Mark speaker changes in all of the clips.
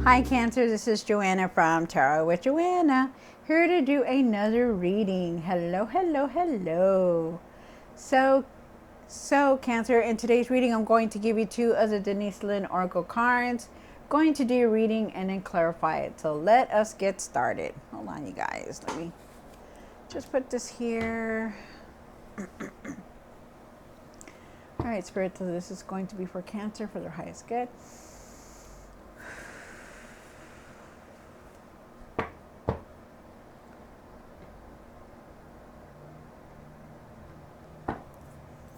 Speaker 1: Hi Cancer, this is Joanna from Tarot with Joanna, here to do another reading. Hello, hello, hello. So Cancer, in today's reading I'm going to give you two of the Denise Linn Oracle cards. Going to do a reading and then clarify it. So let us get started. Hold on you guys, let me just put this here. All right, Spirit, so this is going to be for Cancer for their highest good.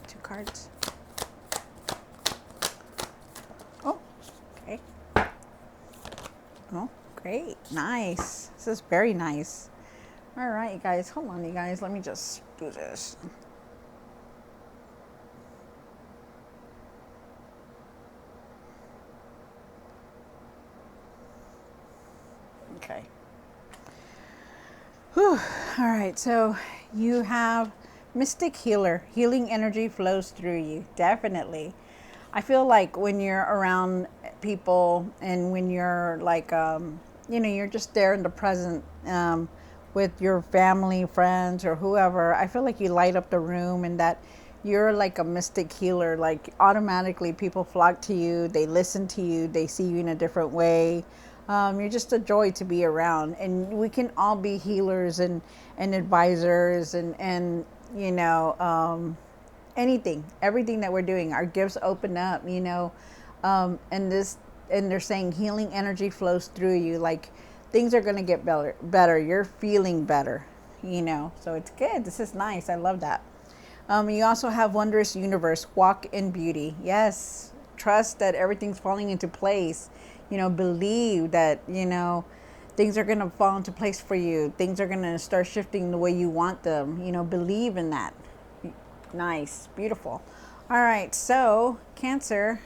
Speaker 1: Two cards. Oh, okay. Oh, great. Nice. This is very nice. All right, you guys. Hold on, you guys. Let me just do this. Okay. Whew. All right, so you have Mystic Healer. Healing energy flows through you. Definitely. I feel like when you're around people and when you're like, you're just there in the present with your family, friends, or whoever, I feel like you light up the room and that you're like a mystic healer. Like automatically people flock to you, they listen to you, they see you in a different way. You're just a joy to be around, and we can all be healers and advisors and anything, everything that we're doing. Our gifts open up, and they're saying healing energy flows through you. Like things are going to get better. You're feeling better, so it's good. This is nice. I love that. You also have Wondrous Universe, walk in beauty. Yes, trust that everything's falling into place. Believe that, things are going to fall into place for you. Things are going to start shifting the way you want them. Believe in that. Nice, beautiful. All right, so Cancer,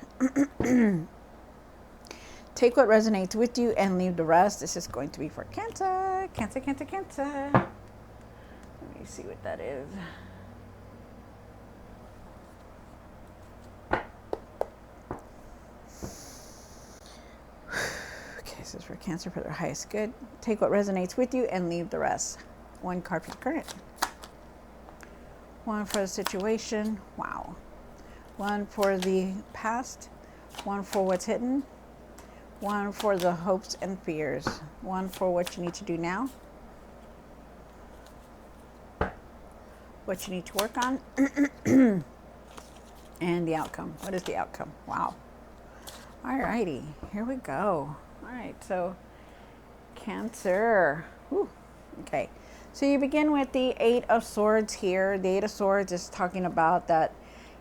Speaker 1: take what resonates with you and leave the rest. This is going to be for Cancer. Cancer, Cancer, Cancer. Let me see what that is. This is for Cancer for their highest good. Take what resonates with you and leave the rest. One card for the current. One for the situation. Wow. One for the past. One for what's hidden. One for the hopes and fears. One for what you need to do now. What you need to work on. And the outcome. What is the outcome? Wow. Alrighty, here we go. All right, so Cancer. Whew. Okay, so you begin with the Eight of Swords here. The Eight of Swords is talking about that,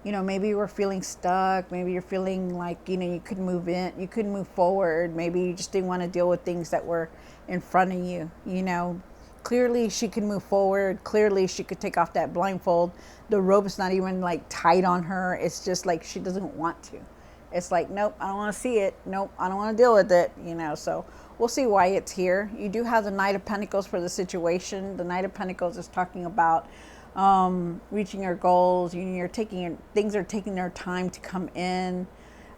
Speaker 1: maybe you were feeling stuck. Maybe you're feeling like, you couldn't move forward. Maybe you just didn't want to deal with things that were in front of you. Clearly she could move forward. Clearly she could take off that blindfold. The rope is not even like tight on her. It's just like she doesn't want to. It's like, nope, I don't want to see it. Nope, I don't want to deal with it, so we'll see why it's here. You do have the Knight of Pentacles for the situation. The Knight of Pentacles is talking about reaching your goals. Things are taking their time to come in.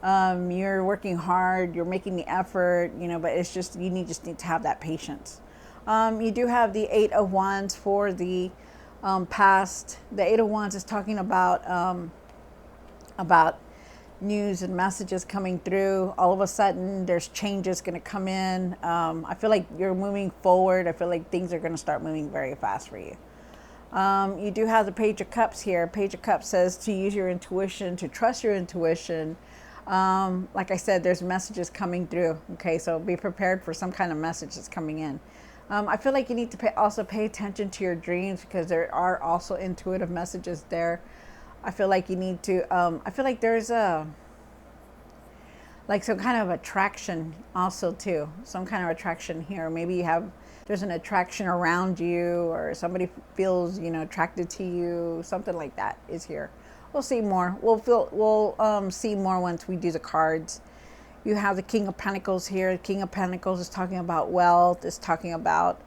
Speaker 1: You're working hard, you're making the effort, but it's just, you just need to have that patience. You do have the Eight of Wands for the past. The Eight of Wands is talking about news and messages coming through. All of a sudden there's changes going to come in. I feel like you're moving forward. I feel like things are going to start moving very fast for you. You do have the Page of Cups here. Page of Cups says to use your intuition, to trust your intuition. Like I said, there's messages coming through. Okay, so be prepared for some kind of message that's coming in. I feel like you need to also pay attention to your dreams, because there are also intuitive messages there. I feel like you need to, I feel like there's some kind of attraction also too. Some kind of attraction here. Maybe there's an attraction around you, or somebody feels, attracted to you. Something like that is here. We'll see more. We'll see more once we do the cards. You have the King of Pentacles here. The King of Pentacles is talking about wealth. It's talking about,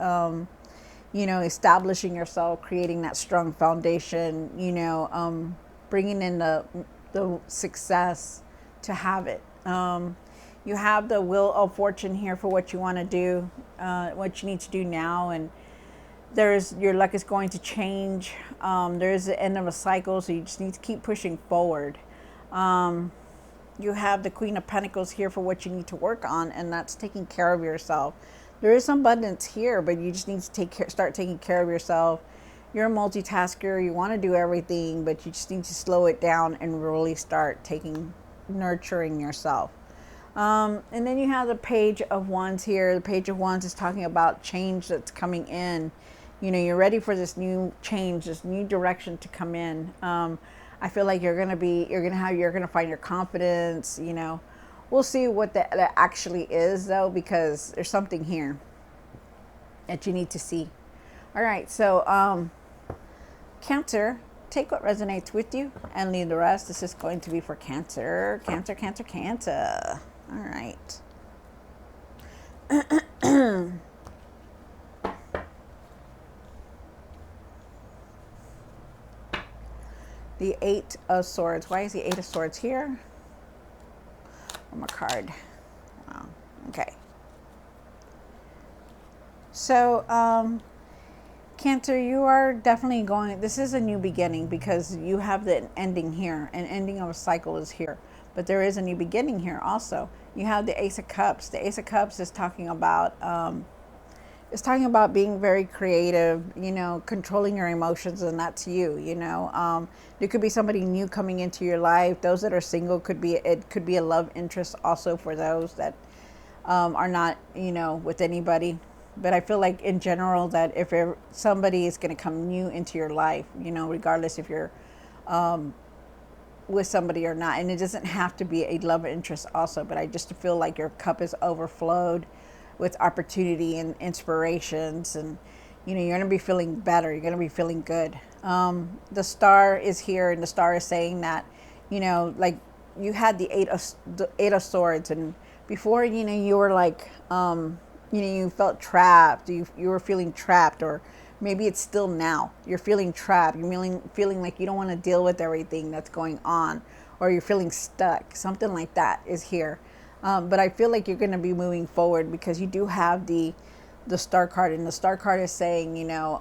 Speaker 1: establishing yourself, creating that strong foundation, bringing in the success to have it. You have the wheel of fortune here for what you want to do, what you need to do now, and there's your luck is going to change. There's the end of a cycle, so you just need to keep pushing forward. You have the Queen of Pentacles here for what you need to work on, and that's taking care of yourself. There is some abundance here, but you just need to start taking care of yourself. You're a multitasker. You want to do everything, but you just need to slow it down and really start nurturing yourself. And then you have the Page of Wands here. The Page of Wands is talking about change that's coming in. You know, you're ready for this new change, this new direction to come in. I feel like you're gonna find your confidence. You know, we'll see what that actually is though, because there's something here that you need to see. All right, so Cancer, take what resonates with you and leave the rest. This is going to be for Cancer, Cancer, Cancer, Cancer. All right. The Eight of Swords. Why is the Eight of Swords here? One more card. Wow. Okay. So, Cancer, you are definitely going, this is a new beginning because you have the ending here. An ending of a cycle is here. But there is a new beginning here also. You have the Ace of Cups. The Ace of Cups is talking about being very creative, you know, controlling your emotions, and that's you, you know. There could be somebody new coming into your life. Those that are single, it could be a love interest also for those that are not, you know, with anybody. But I feel like in general that if somebody is going to come new into your life, you know, regardless if you're with somebody or not, and it doesn't have to be a love interest also, but I just feel like your cup is overflowed with opportunity and inspirations, and you know, you're going to be feeling better, you're going to be feeling good. The Star is here, and the Star is saying that, you know, like you had the Eight of Swords, and before, you know, you were like you know, you felt trapped, you were feeling trapped, or maybe it's still now. You're feeling trapped. You're feeling like you don't want to deal with everything that's going on, or you're feeling stuck. Something like that is here. But I feel like you're going to be moving forward because you do have the Star card, and the Star card is saying, you know,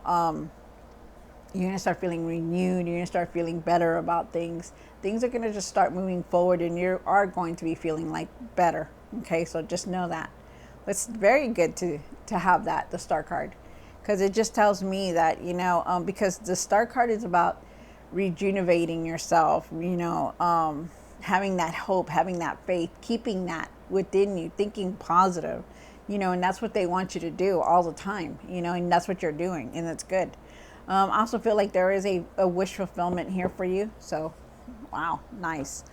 Speaker 1: you're going to start feeling renewed. You're going to start feeling better about things. Things are going to just start moving forward, and you are going to be feeling like better. Okay, so just know that. It's very good to have that, the Star card, because it just tells me that, you know, because the Star card is about rejuvenating yourself, you know, having that hope, having that faith, keeping that within you, thinking positive, you know, and that's what they want you to do all the time, you know, and that's what you're doing, and that's good. I also feel like there is a wish fulfillment here for you. So, wow, nice.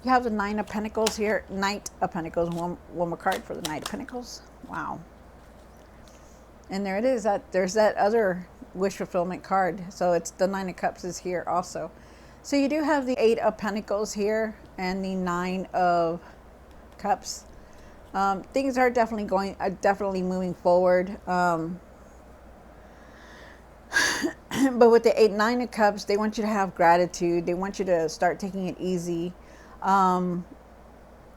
Speaker 1: You have the Nine of Pentacles here, Knight of Pentacles, one more card for the Knight of Pentacles. Wow. And there it is. There's that other wish fulfillment card. So it's the Nine of Cups is here also. So you do have the Eight of Pentacles here and the Nine of Cups. Things are definitely moving forward. But with the Nine of Cups, they want you to have gratitude. They want you to start taking it easy. You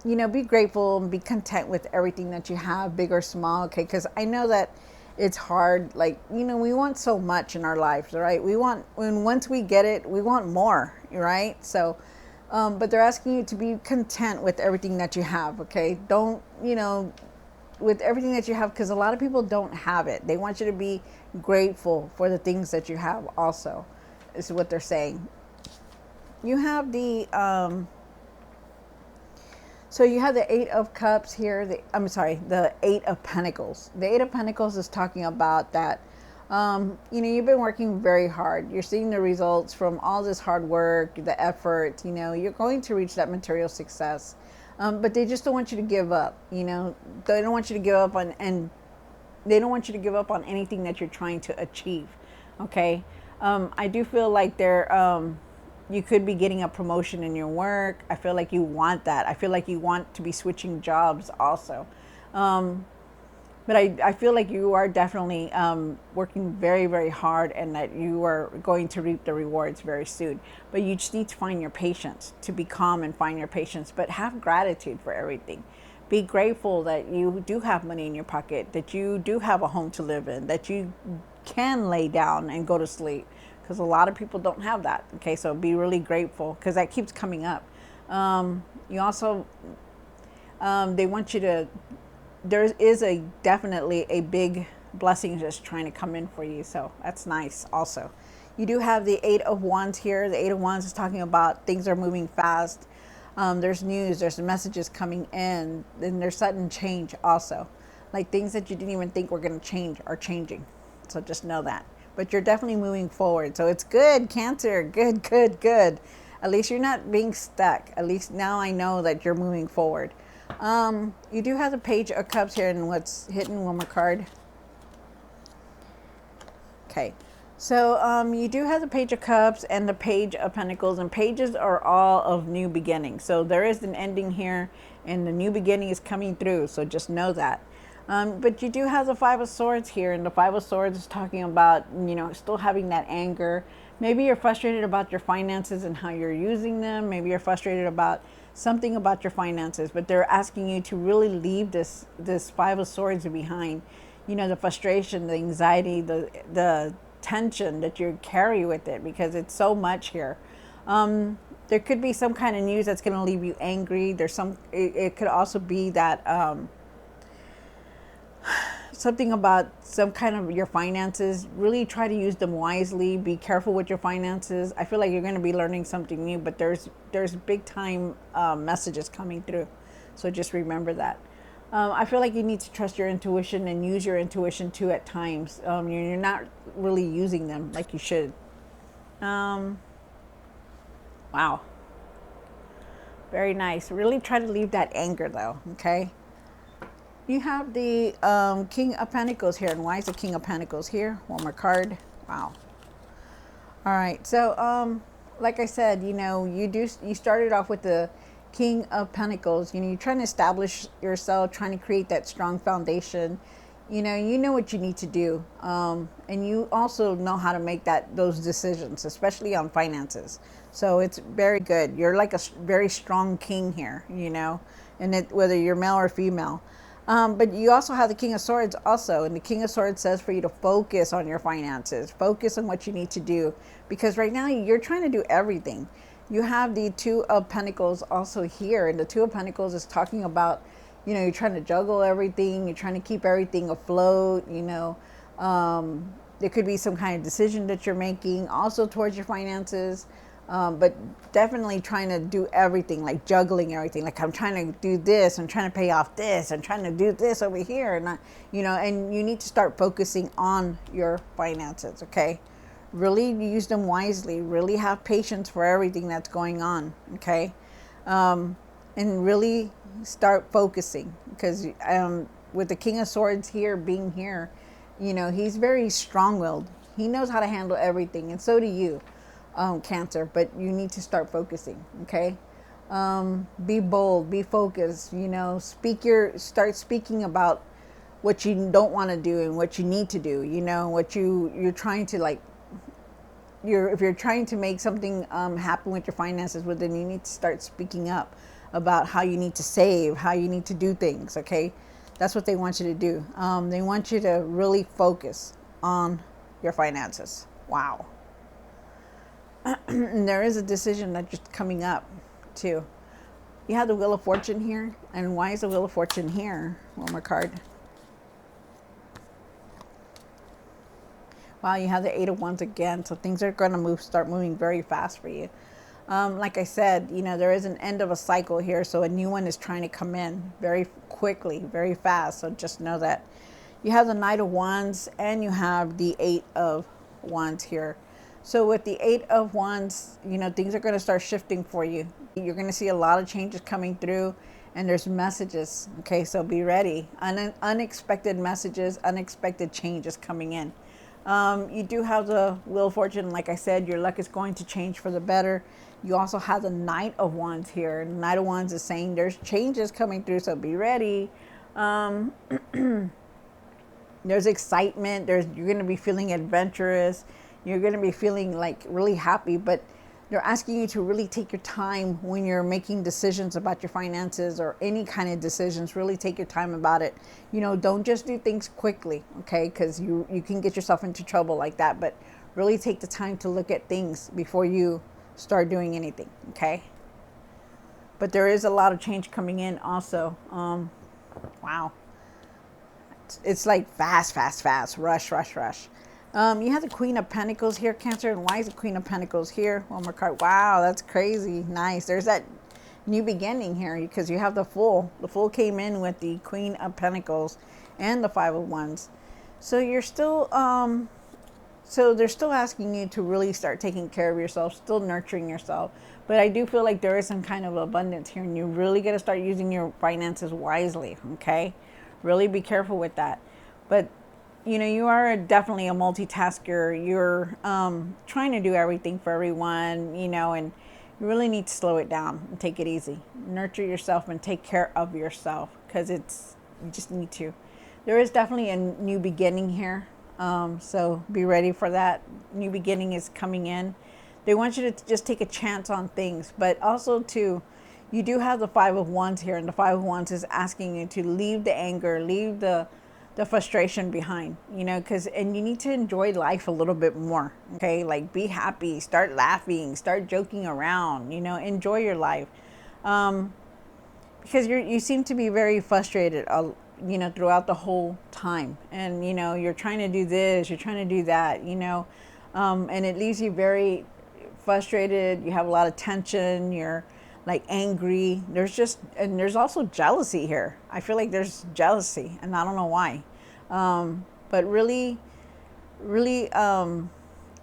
Speaker 1: know, be grateful and be content with everything that you have, big or small. Okay, because I know that it's hard. Like, you know, we want so much in our lives, right? Once we get it, we want more, right? So, but they're asking you to be content with everything that you have. Okay, don't, you know, with everything that you have, because a lot of people don't have it. They want you to be grateful for the things that you have also, is what they're saying. You have the so you have the Eight of Cups here. The Eight of Pentacles. The Eight of Pentacles is talking about that, you know, you've been working very hard. You're seeing the results from all this hard work, the effort, you know, you're going to reach that material success. But they just don't want you to give up, you know. They don't want you to give up and they don't want you to give up on anything that you're trying to achieve, okay? I do feel like you could be getting a promotion in your work. I feel like you want that. I feel like you want to be switching jobs also. But I feel like you are definitely working very, very hard, and that you are going to reap the rewards very soon. But you just need to find your patience, to be calm and find your patience. But have gratitude for everything. Be grateful that you do have money in your pocket, that you do have a home to live in, that you can lay down and go to sleep, because a lot of people don't have that. Okay, so be really grateful, because that keeps coming up. You also, they want you to, there is a definitely a big blessing just trying to come in for you. So that's nice also. You do have the Eight of Wands here. The Eight of Wands is talking about things are moving fast. There's news, there's messages coming in, and there's sudden change also. Like things that you didn't even think were going to change are changing. So just know that. But you're definitely moving forward. So it's good, Cancer. Good, good, good. At least you're not being stuck. At least now I know that you're moving forward. You do have the Page of Cups here, and what's hidden, one more card. Okay. So you do have the Page of Cups and the Page of Pentacles, and pages are all of new beginnings. So there is an ending here, and the new beginning is coming through. So just know that. But you do have the Five of Swords here, and the Five of Swords is talking about, you know, still having that anger. Maybe you're frustrated about your finances and how you're using them. Maybe you're frustrated about something about your finances, but they're asking you to really leave this Five of Swords behind. You know, the frustration, the anxiety, the tension that you carry with it, because it's so much here. There could be some kind of news that's going to leave you angry. There's some, it could also be that something about some kind of your finances. Really try to use them wisely. Be careful with your finances. I feel like you're going to be learning something new, but there's big time messages coming through. So just remember that. I feel like you need to trust your intuition and use your intuition too at times. You're not really using them like you should. Wow. Very nice. Really try to leave that anger though, okay? You have the King of Pentacles here. And why is the King of Pentacles here? One more card. Wow. All right. So, like I said, you know, you started off with the King of Pentacles. You know, you're trying to establish yourself, trying to create that strong foundation. You know what you need to do. And you also know how to make those decisions, especially on finances. So it's very good. You're like a very strong king here, you know, and whether you're male or female. But you also have the King of Swords also. And the King of Swords says for you to focus on your finances. Focus on what you need to do. Because right now you're trying to do everything. You have the Two of Pentacles also here. And the Two of Pentacles is talking about, you know, you're trying to juggle everything. You're trying to keep everything afloat, you know. There could be some kind of decision that you're making also towards your finances. But definitely trying to do everything, like juggling everything. Like I'm trying to do this, I'm trying to pay off this, I'm trying to do this over here. And, you know, and you need to start focusing on your finances, okay? Really use them wisely. Really have patience for everything that's going on, okay? And really start focusing, because with the King of Swords here being here, you know, he's very strong-willed. He knows how to handle everything, and so do you, Cancer. But you need to start focusing, okay? Be bold, be focused, you know, start speaking about what you don't want to do and what you need to do, you know, what you're trying to, like, if you're trying to make something happen with your finances, well, then you need to start speaking up about how you need to save, how you need to do things, okay? That's what they want you to do. They want you to really focus on your finances. Wow. And there is a decision that's just coming up, too. You have the Wheel of Fortune here. And why is the Wheel of Fortune here? One more card. Wow, you have the Eight of Wands again. So things are going to start moving very fast for you. Like I said, you know, there is an end of a cycle here. So a new one is trying to come in very quickly, very fast. So just know that. You have the Knight of Wands and you have the Eight of Wands here. So with the Eight of Wands, you know, things are going to start shifting for you. You're going to see a lot of changes coming through, and there's messages. Okay, so be ready. Unexpected messages, unexpected changes coming in. You do have the Wheel of Fortune. Like I said, your luck is going to change for the better. You also have the Knight of Wands here. The Knight of Wands is saying there's changes coming through, so be ready. There's excitement. You're going to be feeling adventurous. You're going to be feeling like really happy, but they're asking you to really take your time when you're making decisions about your finances or any kind of decisions. Really take your time about it. Don't just do things quickly, okay? Because you can get yourself into trouble like that. But really take the time to look at things before you start doing anything, okay? But there is a lot of change coming in also. Wow. It's like fast, fast, fast. Rush, rush, rush. You have the Queen of Pentacles here, Cancer. And why is the Queen of Pentacles here? One more card. Wow, that's crazy. Nice. There's that new beginning here because you have the Fool. The Fool came in with the Queen of Pentacles and the Five of Wands. So you're still, so they're still asking you to really start taking care of yourself, still nurturing yourself. But I do feel like there is some kind of abundance here, and you really got to start using your finances wisely, okay? Really be careful with that. But you are definitely a multitasker. You're trying to do everything for everyone, and you really need to slow it down and take it easy. Nurture yourself and take care of yourself because you just need to. There is definitely a new beginning here. So be ready for that. New beginning is coming in. They want you to just take a chance on things, but also too, you do have the Five of Wands here, and the Five of Wands is asking you to leave the anger, leave the frustration behind, and you need to enjoy life a little bit more, okay? Like be happy, start laughing, start joking around, enjoy your life, because you seem to be very frustrated, throughout the whole time, and you're trying to do this, you're trying to do that, and it leaves you very frustrated. You have a lot of tension. You're like angry. There's also jealousy here. I feel like there's jealousy, and I don't know why. But really, really,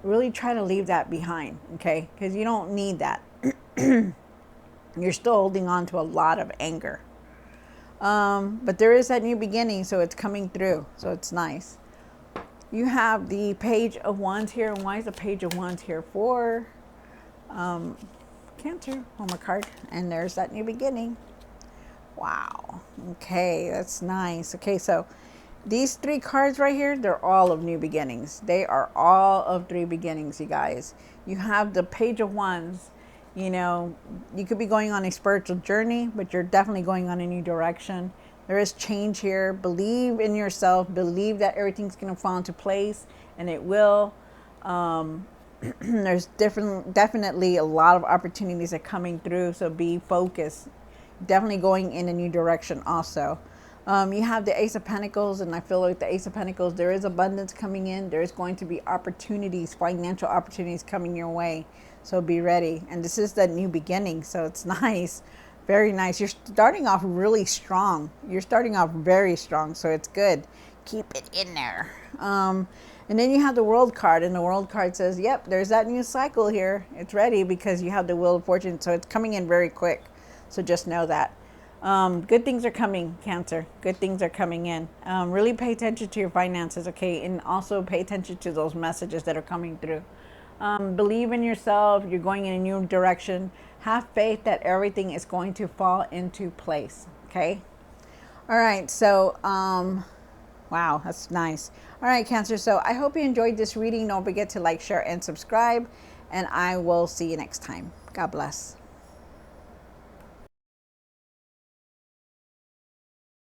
Speaker 1: really try to leave that behind, okay? Because you don't need that. You're still holding on to a lot of anger. But there is that new beginning, so it's coming through. So it's nice. You have the Page of Wands here. And why is the Page of Wands here for Cancer? One more card. And there's that new beginning. Wow. Okay, that's nice. Okay, so these three cards right here, they're all of new beginnings. They are all of three beginnings, you guys. You have the Page of Wands. You could be going on a spiritual journey, but you're definitely going on a new direction. There is change here. Believe in yourself. Believe that everything's going to fall into place, and it will. There's definitely a lot of opportunities that are coming through, so be focused. Definitely going in a new direction also. You have the Ace of Pentacles, and I feel like the Ace of Pentacles, there is abundance coming in. There is going to be opportunities, financial opportunities coming your way. So be ready. And this is the new beginning, so it's nice. Very nice. You're starting off really strong. You're starting off very strong, so it's good. Keep it in there. And then you have the World card, and the World card says, yep, there's that new cycle here. It's ready because you have the Wheel of Fortune, so it's coming in very quick. So just know that. Good things are coming, Cancer. Good things are coming in. Really pay attention to your finances, okay? And also pay attention to those messages that are coming through. Believe in yourself. You're going in a new direction. Have faith that everything is going to fall into place, okay? All right, so, wow, that's nice. All right, Cancer, so I hope you enjoyed this reading. Don't forget to like, share, and subscribe, and I will see you next time. God bless.